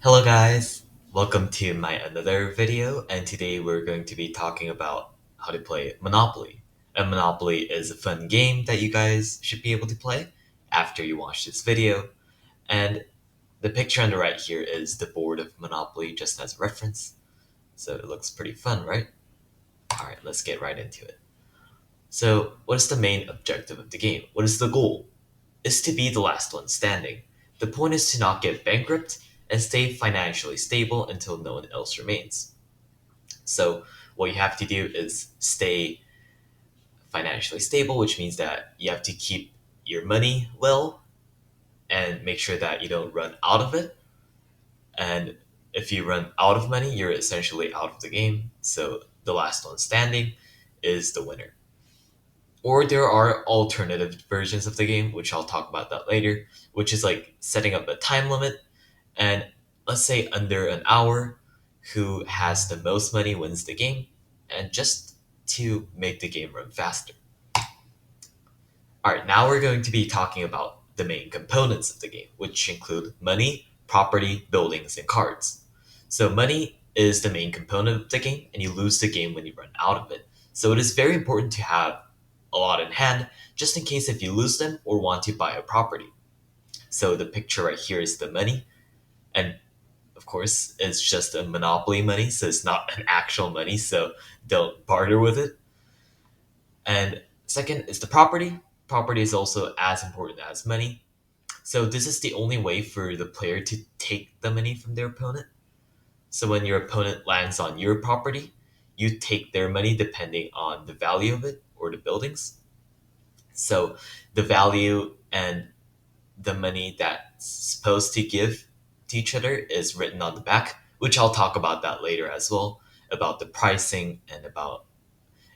Hello guys, welcome to my another video, and today we're going to be talking about how to play Monopoly. And Monopoly is a fun game that you guys should be able to play after you watch this video. And the picture on the right here is the board of Monopoly just as a reference. So it looks pretty fun, right? Alright, let's get right into it. So what is the main objective of the game? What is the goal? Is to be the last one standing. The point is to not get bankrupt and stay financially stable until no one else remains. So, what you have to do is stay financially stable, which means that you have to keep your money well and make sure that you don't run out of it. And if you run out of money, you're essentially out of the game. So, the last one standing is the winner. Or there are alternative versions of the game, which I'll talk about that later, which is like setting up a time limit and let's say under an hour, who has the most money wins the game, and just to make the game run faster. All right, now we're going to be talking about the main components of the game, which include money, property, buildings, and cards. So, money is the main component of the game, and you lose the game when you run out of it. So, it is very important to have a lot in hand just in case if you lose them or want to buy a property. So, the picture right here is the money, and of course, it's just a monopoly money, so it's not an actual money, so don't barter with it. And second is the property. Property is also as important as money. So this is the only way for the player to take the money from their opponent. So when your opponent lands on your property, you take their money depending on the value of it or the buildings. So the value and the money that's supposed to give to each other is written on the back, which I'll talk about that later as well, about the pricing and about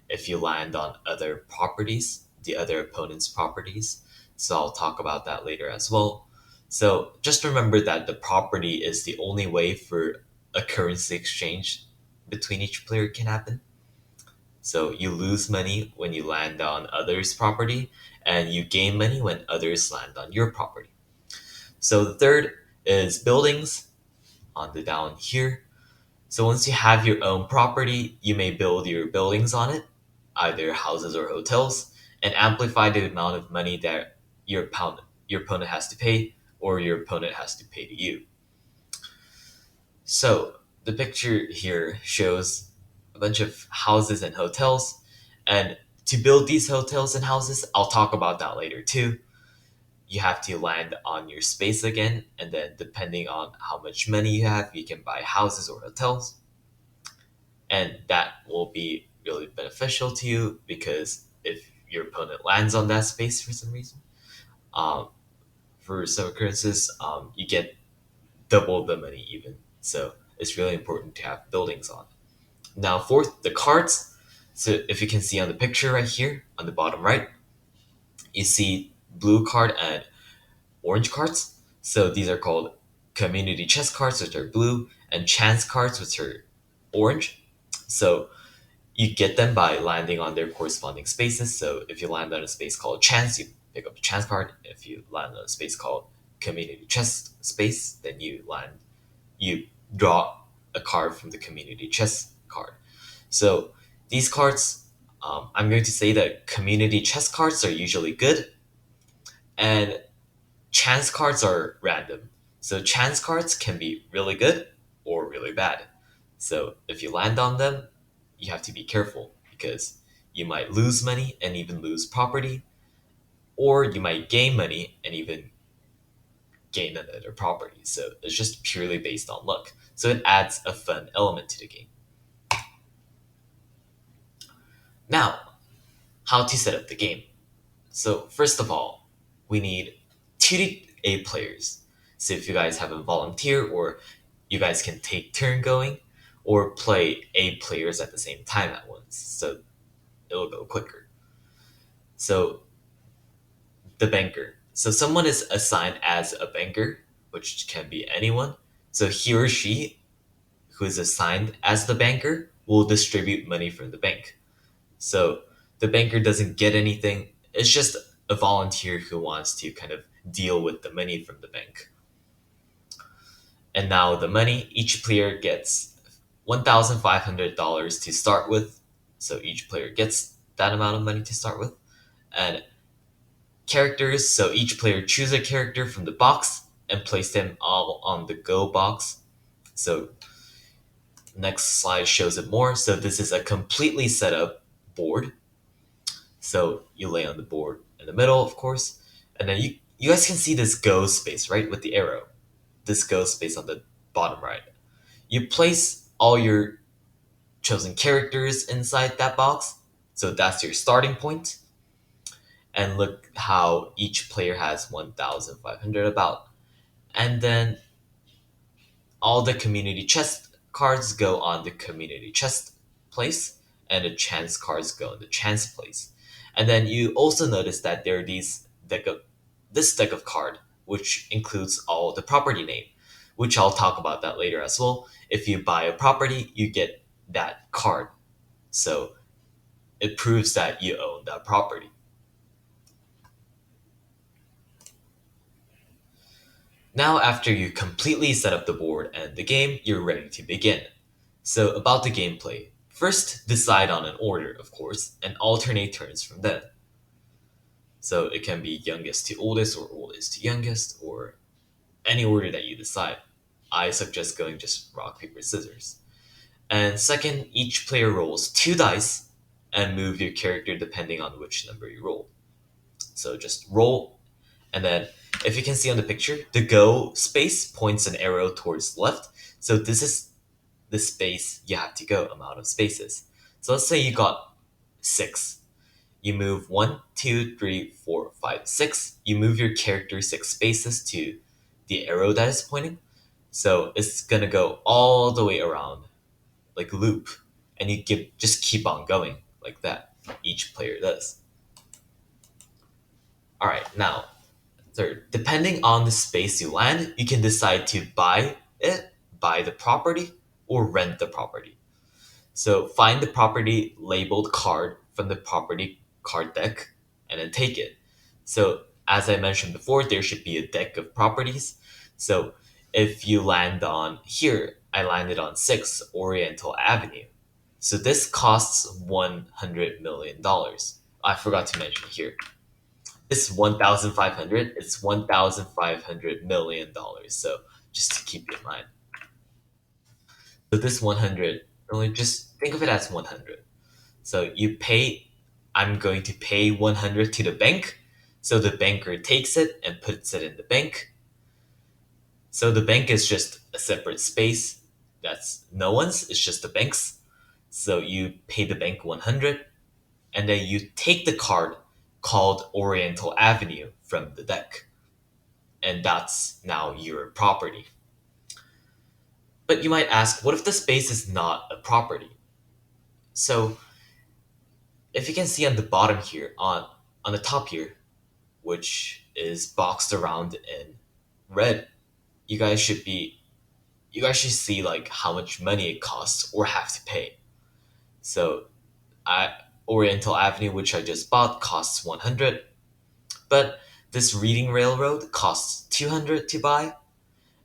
if you land on other properties, the other opponent's properties. So I'll talk about that later as well. So just remember that the property is the only way for a currency exchange between each player can happen. So you lose money when you land on others' property, and you gain money when others land on your property. So the third is buildings on the down here. So once you have your own property, you may build your buildings on it, either houses or hotels, and amplify the amount of money that your opponent has to pay or your opponent has to pay to you. So the picture here shows a bunch of houses and hotels, and to build these hotels and houses, I'll talk about that later too. You have to land on your space again, and then depending on how much money you have, you can buy houses or hotels, and that will be really beneficial to you because if your opponent lands on that space for some reason, um, for some occurrences, you get double the money even. So it's really important to have buildings on. Now, fourth, the cards. So if you can see on the picture right here on the bottom right, you see blue card and orange cards. So these are called community chest cards, which are blue, and chance cards, which are orange. So you get them by landing on their corresponding spaces. So if you land on a space called chance, you pick up the chance card. If you land on a space called community chest space, then you draw a card from the community chest card. So these cards, I'm going to say that community chest cards are usually good, and chance cards are random. So chance cards can be really good or really bad. So if you land on them, you have to be careful because you might lose money and even lose property, or you might gain money and even gain another property. So it's just purely based on luck. So it adds a fun element to the game. Now, how to set up the game. So first of all, we need 2 to 8 players. So if you guys have a volunteer, or you guys can take turn going, or play 8 players at the same time at once. So it'll go quicker. So the banker. So someone is assigned as a banker, which can be anyone. So he or she who is assigned as the banker will distribute money from the bank. So the banker doesn't get anything. It's just a volunteer who wants to kind of deal with the money from the bank. And now the money, each player gets $1,500 to start with. So each player gets that amount of money to start with. And characters, so each player choose a character from the box and place them all on the go box. So next slide shows it more. So this is a completely set up board. So you lay on the board in the middle, of course, and then you guys can see this go space, right, with the arrow. This go space on the bottom right. You place all your chosen characters inside that box. So that's your starting point. And look how each player has 1,500 about. And then all the community chest cards go on the community chest place, and the chance cards go in the chance place. And then you also notice that there are this deck of card, which includes all the property name, which I'll talk about that later as well. If you buy a property, you get that card. So it proves that you own that property. Now, after you completely set up the board and the game, you're ready to begin. So, about the gameplay. First, decide on an order, of course, and alternate turns from then. So, it can be youngest to oldest or oldest to youngest, or any order that you decide. I suggest going just rock, paper, scissors. And second, each player rolls two dice and move your character depending on which number you roll. So, just roll, and then if you can see on the picture, the go space points an arrow towards the left. So, this is the space you have to go, amount of spaces. So let's say you got six. You move one, two, three, four, five, six. You move your character six spaces to the arrow that is pointing. So it's gonna go all the way around, like loop, and just keep on going like that. Each player does. All right, now third, depending on the space you land, you can decide to buy the property, or rent the property. So find the property labeled card from the property card deck and then take it. So as I mentioned before, there should be a deck of properties. So if you land on here, I landed on 6 Oriental Avenue. So this costs $100 million. I forgot to mention here. This 1,500, it's $1,500 million. So just to keep in mind. So this 100, only just think of it as 100. So I'm going to pay 100 to the bank. So the banker takes it and puts it in the bank. So the bank is just a separate space. That's no one's, it's just the bank's. So you pay the bank 100, and then you take the card called Oriental Avenue from the deck. And that's now your property. But you might ask, what if the space is not a property? So if you can see on the bottom here, on the top here, which is boxed around in red, you guys should be you guys should see like how much money it costs or have to pay. So I Oriental Avenue, which I just bought, costs 100, but this Reading Railroad costs 200 to buy,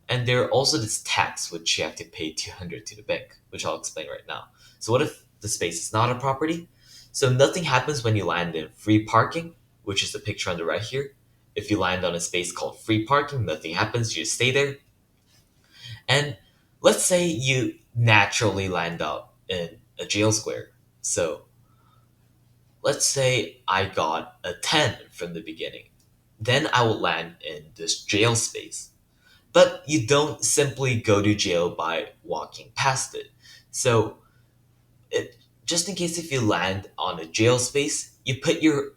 and there are also this tax which you have to pay 200 to the bank, which I'll explain right now. So what if the space is not a property? So nothing happens when you land in free parking, which is the picture on the right here. If you land on a space called free parking, nothing happens, you just stay there. And let's say you naturally land out in a jail square. So let's say I got a 10 from the beginning. Then I will land in this jail space. But you don't simply go to jail by walking past it. So, it, just in case if you land on a jail space, you put your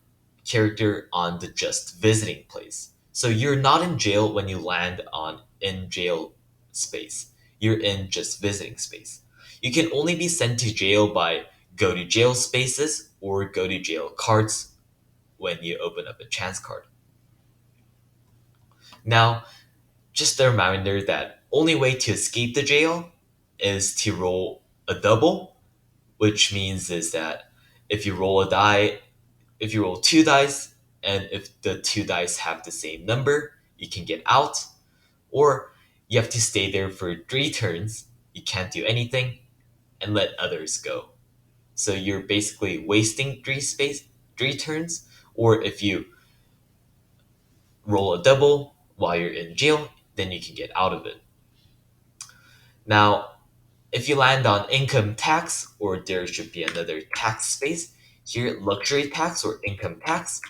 character on the just visiting place. So you're not in jail when you land on in jail space. You're in just visiting space. You can only be sent to jail by go to jail spaces or go to jail cards when you open up a chance card. Now, just a reminder that only way to escape the jail is to roll a double, which means is that if you roll a die, if you roll two dice, and if the two dice have the same number, you can get out. Or You have to stay there for 3 turns. You can't do anything and let others go. So you're basically wasting 3 turns. Or if you roll a double while you're in jail, then you can get out of it. Now, if you land on income tax, or there should be another tax space here, luxury tax or income tax,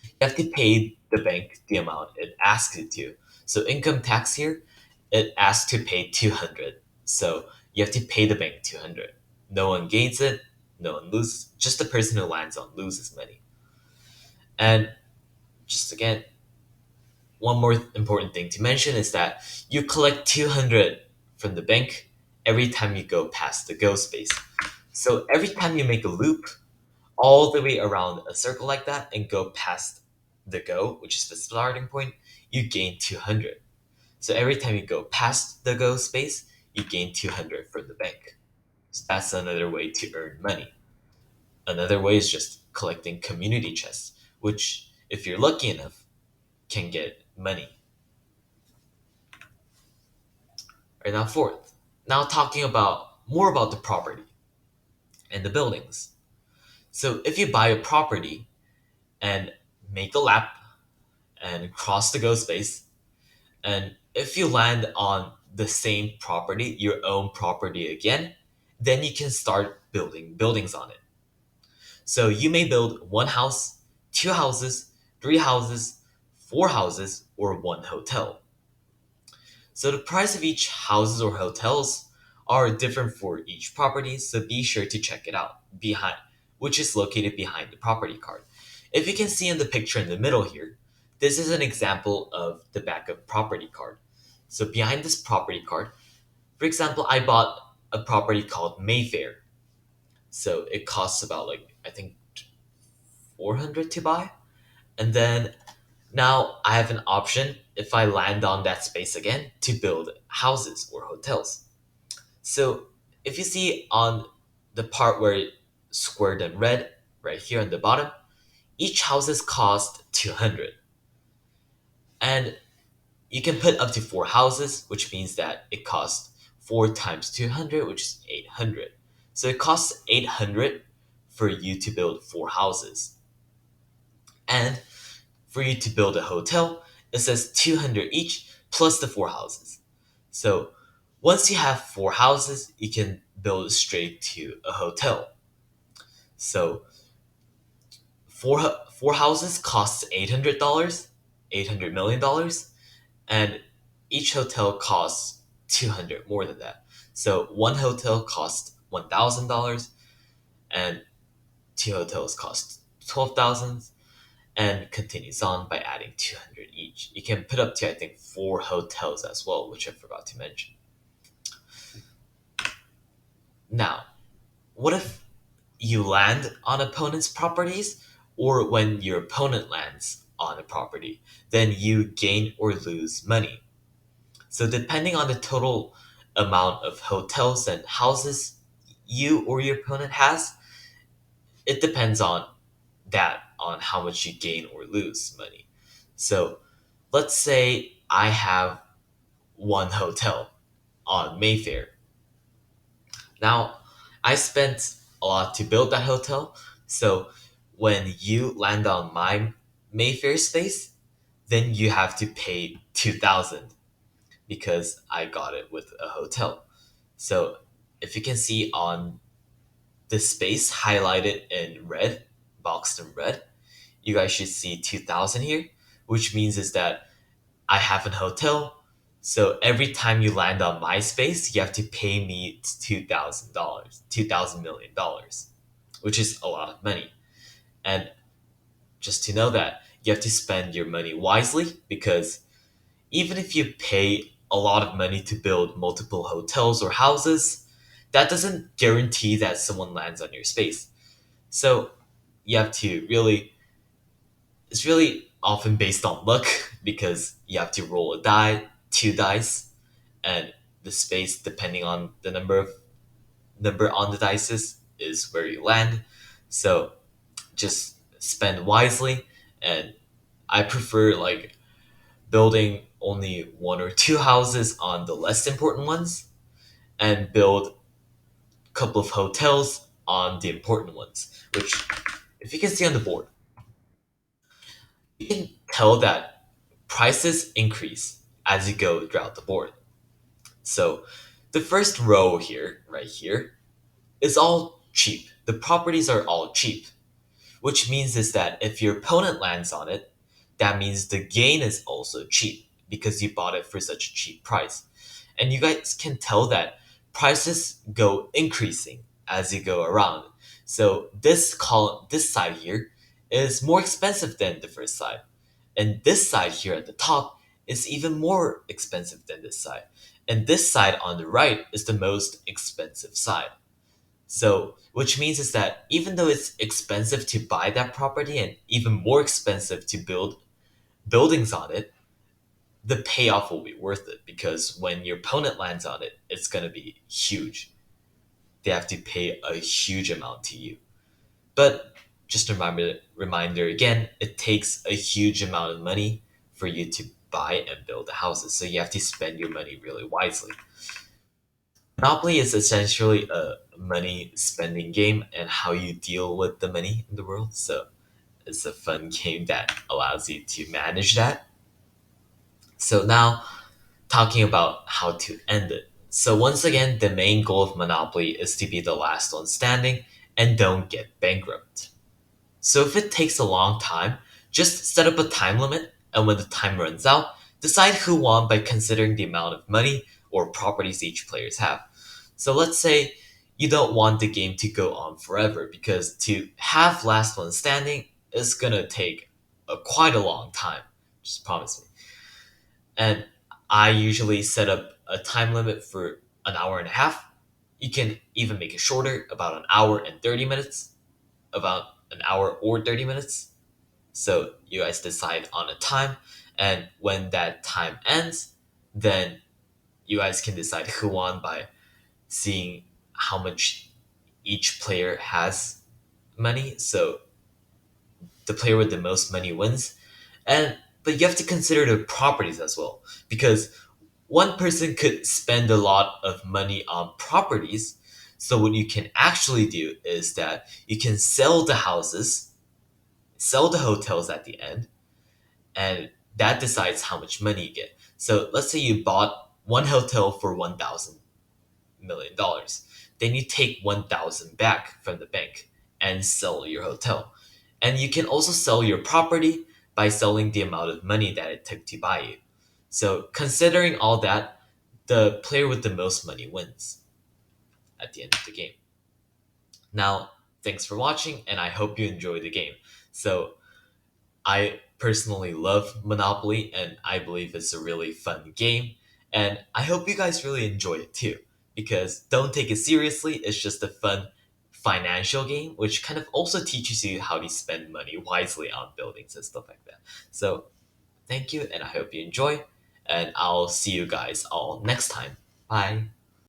you have to pay the bank the amount it asks you to. So income tax here, it asks to pay 200. So you have to pay the bank 200. No one gains it, no one loses. Just the person who lands on loses money. And just again, one more important thing to mention is that you collect 200 from the bank every time you go past the go space. So every time you make a loop all the way around a circle like that and go past the go, which is the starting point, you gain 200. So every time you go past the go space, you gain 200 from the bank. So that's another way to earn money. Another way is just collecting community chests, which, if you're lucky enough, can get money. Right now, fourth. Now talking about more about the property and the buildings. So if you buy a property and make a lap and cross the go space, and if you land on the same property, your own property again, then you can start building buildings on it. So you may build one house, two houses, three houses, four houses, or one hotel. So the price of each houses or hotels are different for each property, so be sure to check it out behind which is located behind the property card. If you can see in the picture in the middle here, this is an example of the backup property card. So behind this property card, for example, I bought a property called Mayfair. So it costs about like I think 400 to buy. And then now I have an option if I land on that space again to build houses or hotels. So if you see on the part where it squared in red, right here on the bottom, each houses cost 200. And you can put up to four houses, which means that it costs 4 times 200, which is 800. So it costs 800 for you to build four houses. And for you to build a hotel, it says 200 each plus the four houses. So once you have four houses, you can build straight to a hotel. So four houses costs $800, $800 million, and each hotel costs 200 more than that. So one hotel costs $1,000, and two hotels cost 12,000, and continues on by adding 200 each. You can put up to, I think, four hotels as well, which I forgot to mention. Now, what if you land on opponent's properties, or when your opponent lands on a property, then you gain or lose money. So, depending on the total amount of hotels and houses you or your opponent has, it depends on on how much you gain or lose money. So, let's say I have one hotel on Mayfair. Now, I spent a lot to build that hotel, so when you land on my Mayfair space, then you have to pay 2,000 because I got it with a hotel. So, if you can see on the space highlighted in red, boxed in red, you guys should see 2,000 here, which means is that I have an hotel. So every time you land on my space, you have to pay me $2,000, $2,000 million, which is a lot of money. And just to know that you have to spend your money wisely, because even if you pay a lot of money to build multiple hotels or houses, that doesn't guarantee that someone lands on your space. So you have to really, it's really often based on luck because you have to roll a die, two dice, and the space depending on the number on the dice is where you land. So just spend wisely, and I prefer like building only one or two houses on the less important ones, and build a couple of hotels on the important ones, which, if you can see on the board, you can tell that prices increase as you go throughout the board. So the first row here, right here, is all cheap. The properties are all cheap, which means is that if your opponent lands on it, that means the gain is also cheap because you bought it for such a cheap price. And you guys can tell that prices go increasing as you go around. So this column, this side here, is more expensive than the first side. And this side here at the top is even more expensive than this side. And this side on the right is the most expensive side. So, which means is that even though it's expensive to buy that property and even more expensive to build buildings on it, the payoff will be worth it because when your opponent lands on it, it's going to be huge. They have to pay a huge amount to you. But just a reminder again, it takes a huge amount of money for you to buy and build the houses. So you have to spend your money really wisely. Monopoly is essentially a money spending game and how you deal with the money in the world. So it's a fun game that allows you to manage that. So now talking about how to end it. So once again, the main goal of Monopoly is to be the last one standing and don't get bankrupt. So if it takes a long time, just set up a time limit, and when the time runs out, decide who won by considering the amount of money or properties each players have. So let's say you don't want the game to go on forever because to have last one standing is gonna take quite a long time. Just promise me. And I usually set up a time limit for an hour and a half. You can even make it shorter, about an hour and 30 minutes, about an hour or 30 minutes. So you guys decide on a time, and when that time ends, then you guys can decide who won by seeing how much each player has money. So the player with the most money wins. And but you have to consider the properties as well because one person could spend a lot of money on properties. So what you can actually do is that you can sell the houses, sell the hotels at the end, and that decides how much money you get. So let's say you bought one hotel for $1,000,000. Then you take 1,000 back from the bank and sell your hotel. And you can also sell your property by selling the amount of money that it took to buy you. So considering all that, the player with the most money wins at the end of the game. Now, thanks for watching, and I hope you enjoy the game. So I personally love Monopoly and I believe it's a really fun game. And I hope you guys really enjoy it too. Because don't take it seriously, it's just a fun financial game, which kind of also teaches you how to spend money wisely on buildings and stuff like that. So thank you, and I hope you enjoy. And I'll see you guys all next time. Bye.